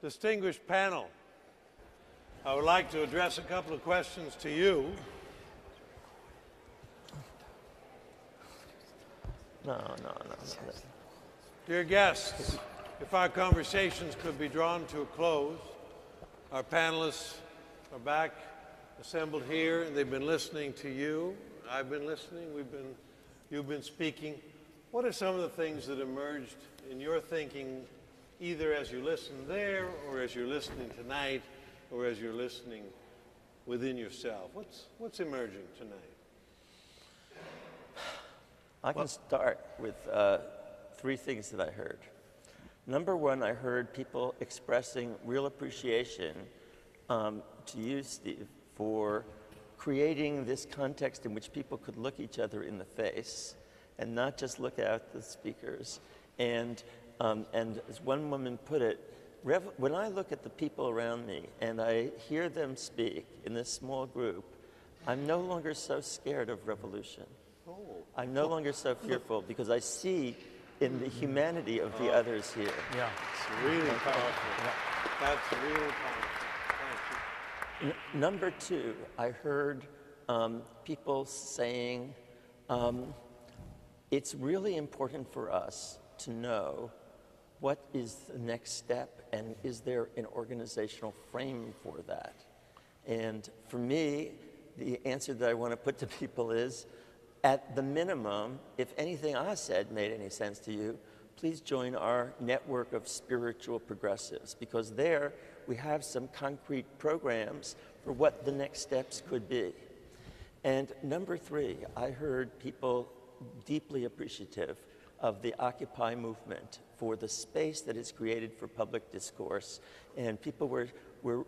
Distinguished panel, I would like to address a couple of questions to you. No. Dear guests, if our conversations could be drawn to a close, our panelists are back assembled here, and they've been listening to you. I've been listening. You've been speaking. What are some of the things that emerged in your thinking, either as you listened there, or as you're listening tonight, or as you're listening within yourself? What's emerging tonight? I can start with 3 things that I heard. Number 1, I heard people expressing real appreciation to you, Steve, for creating this context in which people could look each other in the face and not just look at the speakers. And as one woman put it, when I look at the people around me and I hear them speak in this small group, I'm no longer so scared of revolution. I'm no longer so fearful because I see in the humanity of the others here. Yeah, it's really powerful. Yeah. That's really powerful. Thank you. Number 2, I heard people saying, it's really important for us to know what is the next step and is there an organizational frame for that? And for me, the answer that I want to put to people is, at the minimum, if anything I said made any sense to you, please join our network of spiritual progressives, because there we have some concrete programs for what the next steps could be. And number 3, I heard people deeply appreciative of the Occupy movement for the space that is created for public discourse. And people were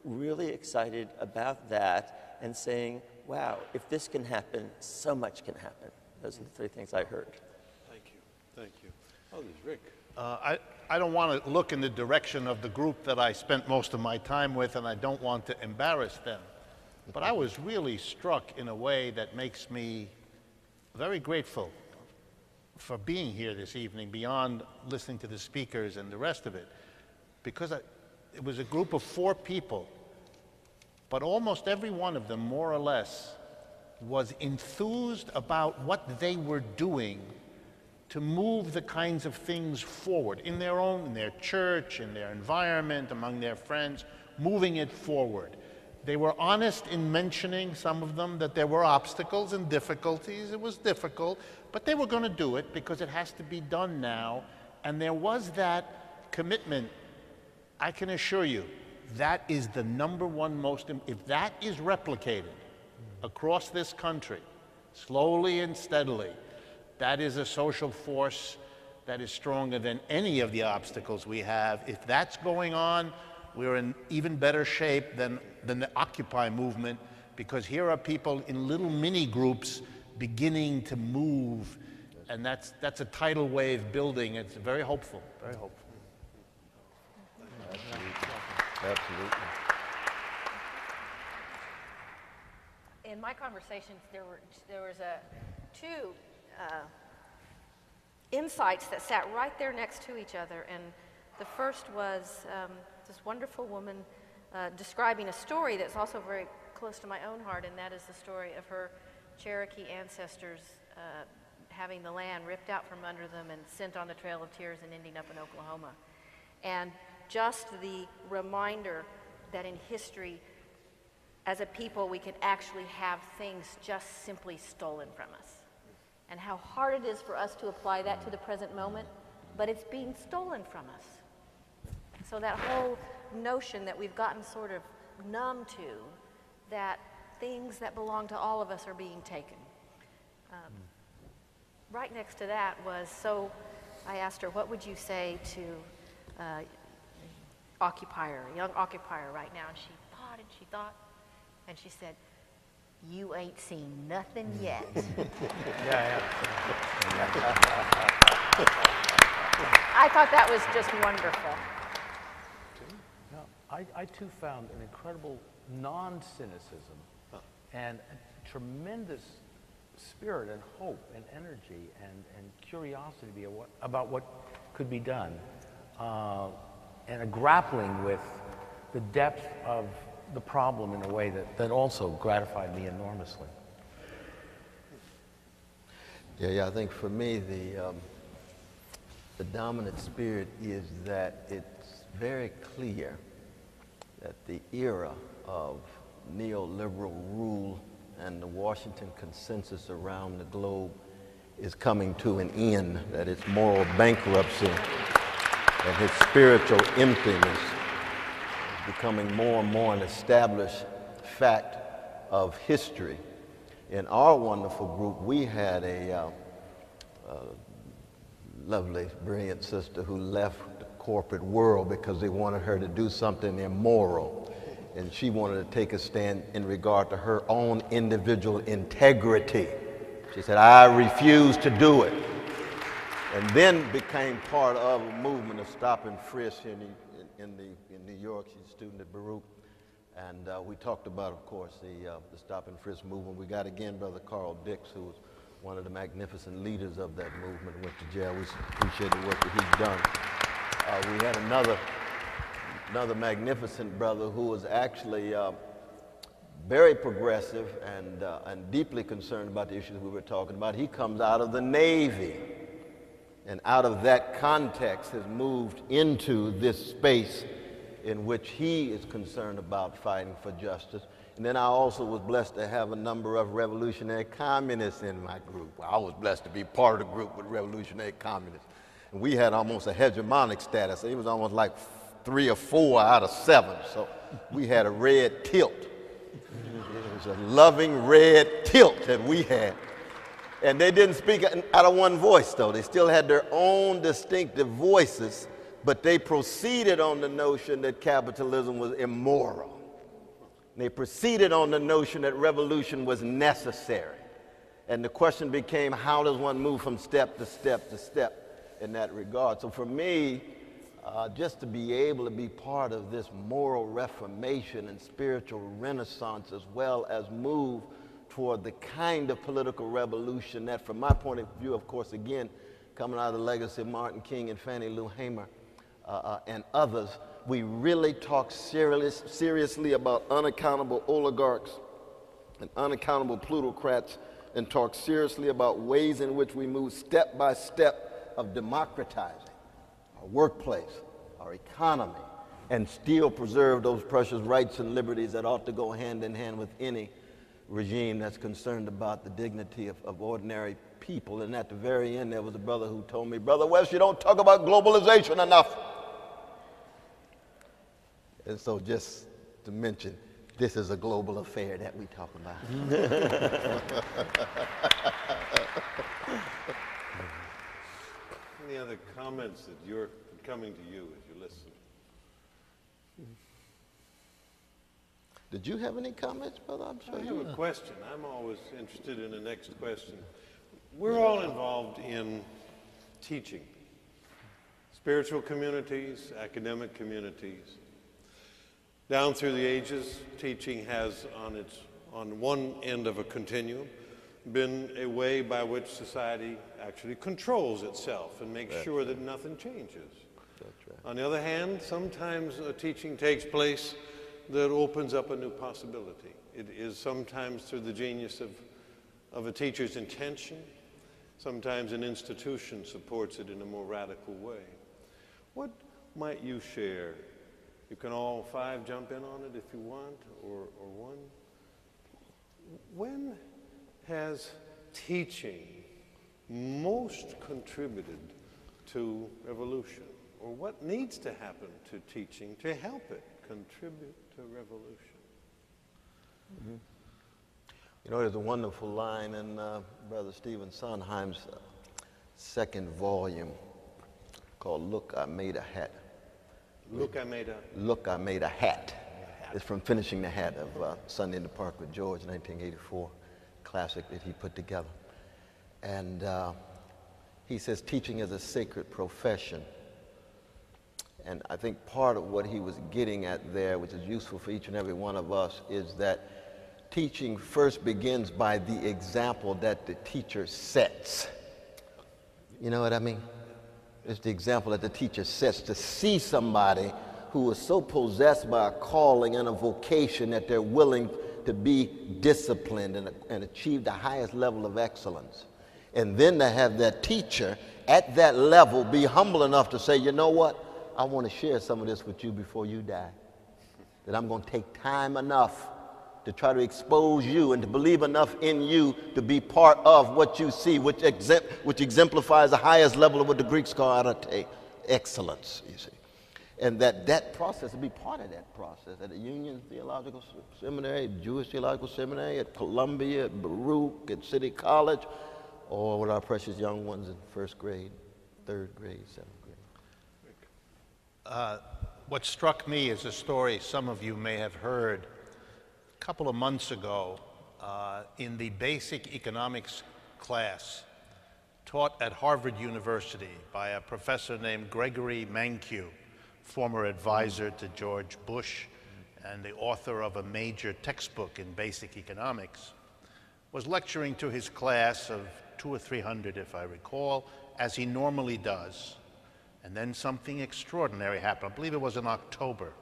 really excited about that and saying, wow, if this can happen, so much can happen. Those are the 3 things I heard. Thank you. Thank you. Oh, there's Rick. I don't want to look in the direction of the group that I spent most of my time with, and I don't want to embarrass them. But I was really struck in a way that makes me very grateful for being here this evening, beyond listening to the speakers and the rest of it, because it was a group of 4 people, but almost every one of them, more or less, was enthused about what they were doing to move the kinds of things forward in their church, in their environment, among their friends, moving it forward. They were honest in mentioning, some of them, that there were obstacles and difficulties. It was difficult, but they were going to do it because it has to be done now. And there was that commitment. I can assure you, that is the number one most, if that is replicated across this country, slowly and steadily, that is a social force that is stronger than any of the obstacles we have. If that's going on, we're in even better shape than the Occupy movement, because here are people in little mini groups beginning to move, and that's a tidal wave building. It's very hopeful, very hopeful. Absolutely. In my conversations, there was 2 insights that sat right there next to each other, and the first was this wonderful woman describing a story that's also very close to my own heart, and that is the story of her Cherokee ancestors having the land ripped out from under them and sent on the Trail of Tears and ending up in Oklahoma. And just the reminder that in history, as a people, we can actually have things just simply stolen from us. And how hard it is for us to apply that to the present moment, but it's being stolen from us. So that whole notion that we've gotten sort of numb to, that things that belong to all of us are being taken. Right next to that was, so I asked her, what would you say to occupier, a young occupier right now? And she thought and she thought, and she said, you ain't seen nothing yet. I thought that was just wonderful. I too found an incredible non-cynicism and a tremendous spirit and hope and energy and curiosity about what could be done. and a grappling with the depth of the problem in a way that also gratified me enormously. Yeah, I think for me, the dominant spirit is that it's very clear that the era of neoliberal rule and the Washington consensus around the globe is coming to an end, that its moral bankruptcy and its spiritual emptiness is becoming more and more an established fact of history. In our wonderful group, we had a lovely, brilliant sister who left the corporate world because they wanted her to do something immoral. And she wanted to take a stand in regard to her own individual integrity. She said, I refuse to do it. And then became part of a movement of stop and frisk in New York. She's a student at Baruch. And we talked about, of course, the stop and frisk movement. We got, again, Brother Carl Dix, who was one of the magnificent leaders of that movement, went to jail. We appreciate the work that he's done. We had another magnificent brother who was actually very progressive and deeply concerned about the issues we were talking about. He comes out of the Navy, and out of that context has moved into this space in which he is concerned about fighting for justice. And then I also was blessed to have a number of revolutionary communists in my group. I was blessed to be part of the group with revolutionary communists. And we had almost a hegemonic status. It was almost like 3 or 4 out of 7. So we had a red tilt. It was a loving red tilt that we had. And they didn't speak out of one voice, though. They still had their own distinctive voices, but they proceeded on the notion that capitalism was immoral. They proceeded on the notion that revolution was necessary. And the question became, how does one move from step to step to step in that regard? So for me, just to be able to be part of this moral reformation and spiritual renaissance, as well as move toward the kind of political revolution that, from my point of view, of course, again, coming out of the legacy of Martin King and Fannie Lou Hamer and others, we really talk seriously about unaccountable oligarchs and unaccountable plutocrats, and talk seriously about ways in which we move step by step of democratizing our workplace, our economy, and still preserve those precious rights and liberties that ought to go hand in hand with any regime that's concerned about the dignity of ordinary people. And at the very end, there was a brother who told me, Brother West, you don't talk about globalization enough. And so just to mention, this is a global affair that we talk about. Any other comments that you're coming to you as you listen? Did you have any comments, brother? I'm sure I have a question. I'm always interested in the next question. We're all involved in teaching. Spiritual communities, academic communities. Down through the ages, teaching has, on one end of a continuum, been a way by which society actually controls itself and makes sure that nothing changes. That's right. On the other hand, sometimes a teaching takes place that opens up a new possibility. It is sometimes through the genius of a teacher's intention. Sometimes an institution supports it in a more radical way. What might you share? You can all 5 jump in on it if you want, or one. When has teaching most contributed to revolution? Or what needs to happen to teaching to help it contribute to revolution? Mm-hmm. You know, there's a wonderful line in Brother Stephen Sondheim's second volume called Look, I Made a Hat. Look, I made a... Look, I Made a Hat. It's from Finishing the Hat of Sunday in the Park with George, 1984, classic that he put together. And he says teaching is a sacred profession. And I think part of what he was getting at there, which is useful for each and every one of us, is that teaching first begins by the example that the teacher sets. You know what I mean? It's the example that the teacher sets, to see somebody who are so possessed by a calling and a vocation that they're willing to be disciplined and achieve the highest level of excellence. And then to have that teacher at that level be humble enough to say, you know what, I want to share some of this with you before you die. That I'm going to take time enough to try to expose you and to believe enough in you to be part of what you see, which exemplifies the highest level of what the Greeks call arete, excellence, you see. And that process, to be part of that process at the Union Theological Seminary, Jewish Theological Seminary, at Columbia, at Baruch, at City College, or with our precious young ones in first grade, third grade, seventh grade. What struck me is a story some of you may have heard a couple of months ago in the basic economics class taught at Harvard University by a professor named Gregory Mankiw, former advisor to George Bush and the author of a major textbook in basic economics, was lecturing to his class of 200 or 300, if I recall, as he normally does. And then something extraordinary happened. I believe it was in October.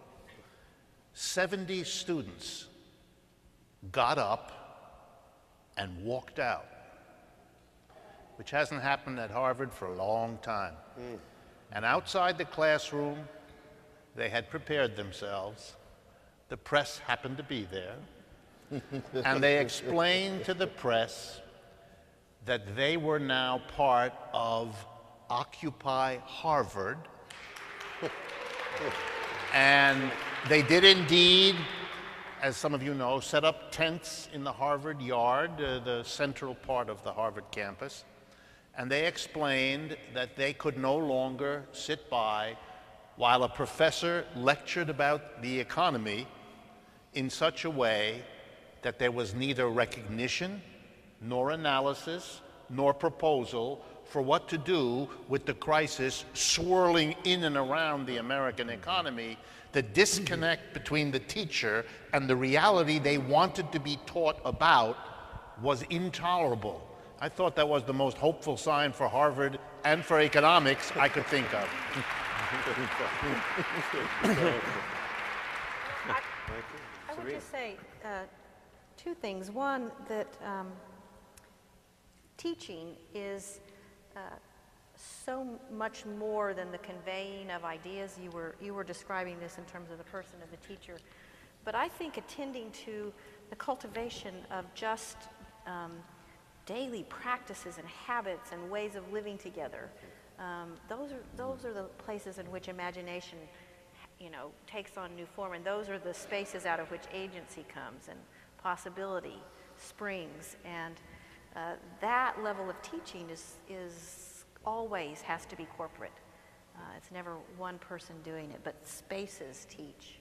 70 students got up and walked out, which hasn't happened at Harvard for a long time. And outside the classroom, they had prepared themselves. The press happened to be there. And they explained to the press that they were now part of Occupy Harvard. And they did indeed, as some of you know, set up tents in the Harvard yard, the central part of the Harvard campus. And they explained that they could no longer sit by while a professor lectured about the economy in such a way that there was neither recognition, nor analysis, nor proposal for what to do with the crisis swirling in and around the American economy. The disconnect between the teacher and the reality they wanted to be taught about was intolerable. I thought that was the most hopeful sign for Harvard and for economics I could think of. I would just say two things. One, that teaching is so much more than the conveying of ideas. You were describing this in terms of the person of the teacher. But I think attending to the cultivation of just daily practices and habits and ways of living together, those are the places in which imagination, takes on new form, and those are the spaces out of which agency comes and possibility springs. And that level of teaching is always has to be corporate. It's never one person doing it, but spaces teach.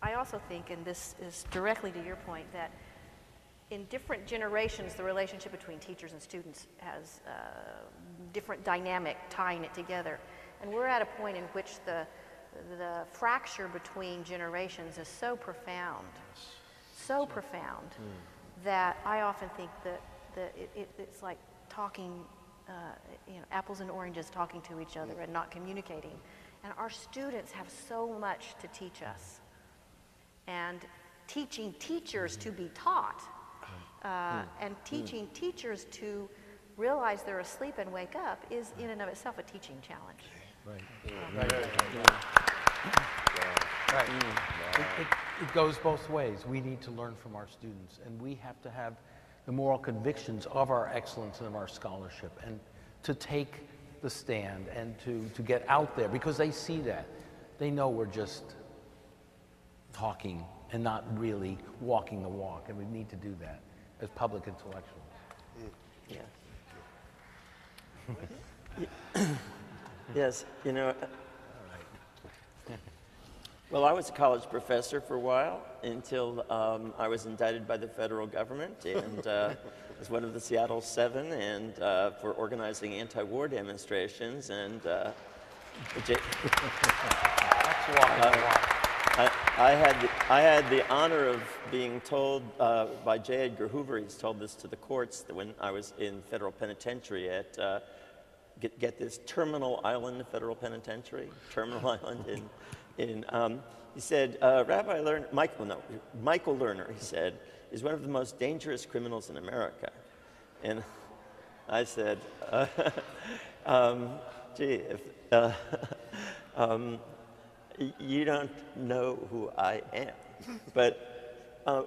I also think, and this is directly to your point, that in different generations, the relationship between teachers and students has different dynamic tying it together. And we're at a point in which the fracture between generations is so profound, that I often think that it's like talking, apples and oranges talking to each other and not communicating. And our students have so much to teach us. And teaching teachers to be taught, and teaching teachers to realize they're asleep and wake up is in and of itself a teaching challenge. Right. It goes both ways. We need to learn from our students, and we have to have the moral convictions of our excellence and of our scholarship, and to take the stand and to get out there, because they see that. They know we're just talking and not really walking the walk, and we need to do that as public intellectuals. Yeah. Yes, well, I was a college professor for a while until I was indicted by the federal government and was one of the Seattle Seven and for organizing anti-war demonstrations. And I had the honor of being told by J. Edgar Hoover, he's told this to the courts, that when I was in federal penitentiary at, get this, Terminal Island Federal Penitentiary, Terminal Island He said, Michael Lerner, he said, is one of the most dangerous criminals in America. And I said, gee, you don't know who I am. But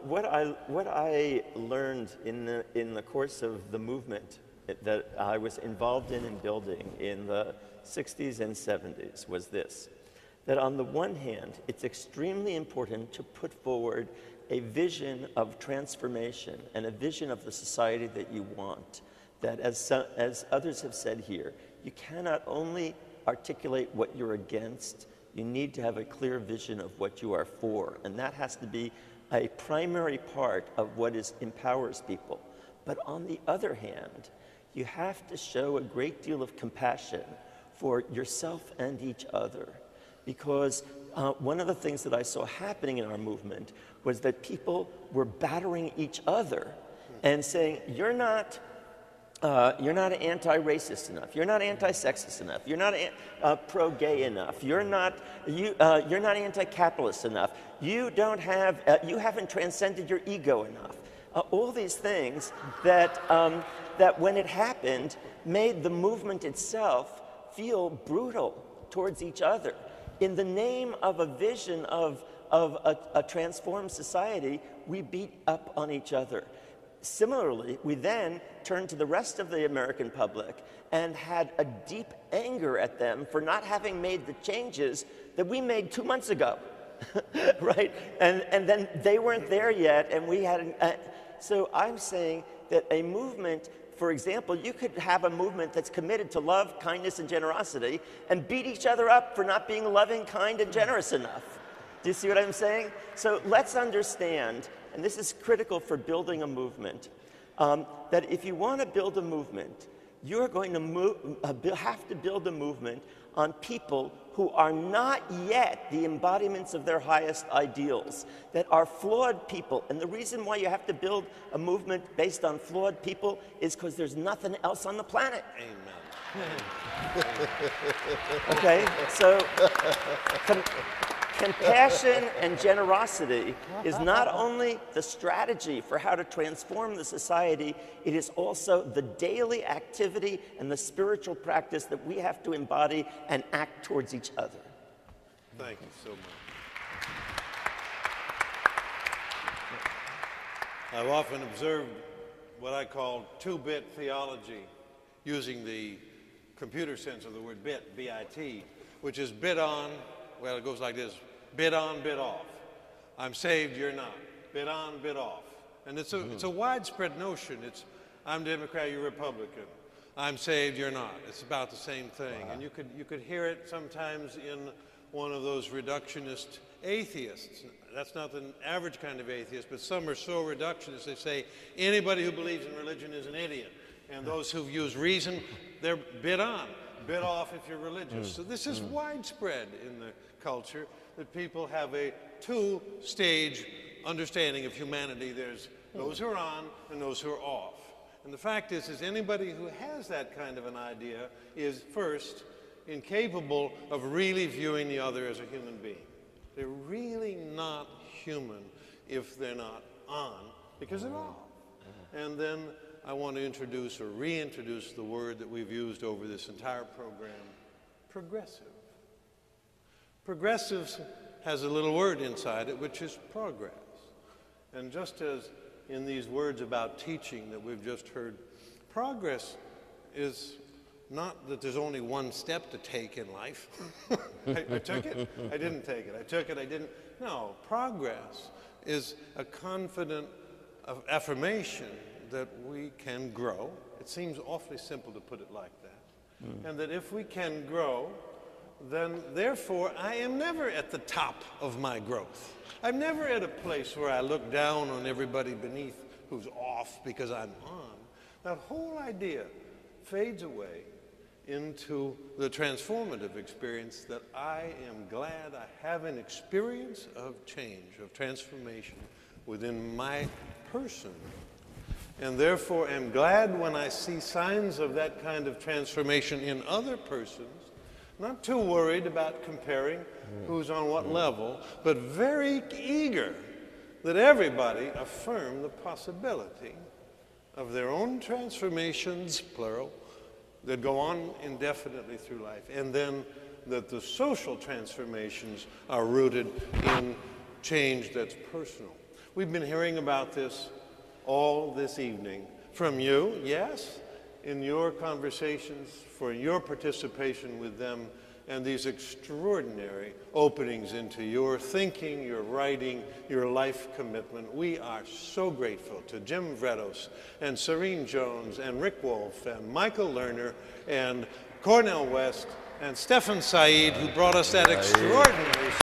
what I learned in the course of the movement that I was involved in building in the 60s and 70s was this, that on the one hand, it's extremely important to put forward a vision of transformation and a vision of the society that you want. That as others have said here, you cannot only articulate what you're against, you need to have a clear vision of what you are for. And that has to be a primary part of what empowers people. But on the other hand, you have to show a great deal of compassion for yourself and each other. Because one of the things that I saw happening in our movement was that people were battering each other and saying, you're not anti-racist enough. You're not anti-sexist enough. You're not pro-gay enough. You're not anti-capitalist enough. You haven't transcended your ego enough. All these things that when it happened made the movement itself feel brutal towards each other. In the name of a vision of a transformed society, we beat up on each other. Similarly, we then turned to the rest of the American public and had a deep anger at them for not having made the changes that we made 2 months ago, right? And then they weren't there yet, and we had, so I'm saying that a movement, for example, you could have a movement that's committed to love, kindness, and generosity and beat each other up for not being loving, kind, and generous enough. Do you see what I'm saying? So let's understand, and this is critical for building a movement, that if you want to build a movement, you're going to have to build a movement on people who are not yet the embodiments of their highest ideals, that are flawed people. And the reason why you have to build a movement based on flawed people is because there's nothing else on the planet. Amen. Okay, so compassion and generosity is not only the strategy for how to transform the society, it is also the daily activity and the spiritual practice that we have to embody and act towards each other. Thank you so much. I've often observed what I call two-bit theology, using the computer sense of the word bit, B-I-T, which is bit on. Well, it goes like this: bit on, bit off. I'm saved, you're not. Bit on, bit off. And it's a widespread notion. It's I'm Democrat, you're Republican. I'm saved, you're not. It's about the same thing. Wow. And you could hear it sometimes in one of those reductionist atheists. That's not the average kind of atheist, but some are so reductionist they say anybody who believes in religion is an idiot. And those who use reason, they're bit on. Bit off if you're religious. So this is widespread in the culture, that people have a two-stage understanding of humanity. There's those who are on and those who are off. And the fact is anybody who has that kind of an idea is, first, incapable of really viewing the other as a human being. They're really not human if they're not on, because they're off. And then I want to introduce or reintroduce the word that we've used over this entire program, progressive. Progressive has a little word inside it, which is progress. And just as in these words about teaching that we've just heard, progress is not that there's only one step to take in life. I took it, I didn't take it. I took it, I didn't. No, progress is a confident affirmation that we can grow. It seems awfully simple to put it like that. And that if we can grow, then therefore I am never at the top of my growth. I'm never at a place where I look down on everybody beneath who's off because I'm on. That whole idea fades away into the transformative experience that I am glad I have an experience of change, of transformation within my person. And therefore am glad when I see signs of that kind of transformation in other persons, Not too worried about comparing who's on what level, but very eager that everybody affirm the possibility of their own transformations, plural, that go on indefinitely through life, and then that the social transformations are rooted in change that's personal. We've been hearing about this all this evening from you, yes, in your conversations, for your participation with them, and these extraordinary openings into your thinking, your writing, your life commitment. We are so grateful to Jim Vrettos and Serene Jones and Rick Wolff and Michael Lerner and Cornel West and Stefan Said, who brought us that extraordinary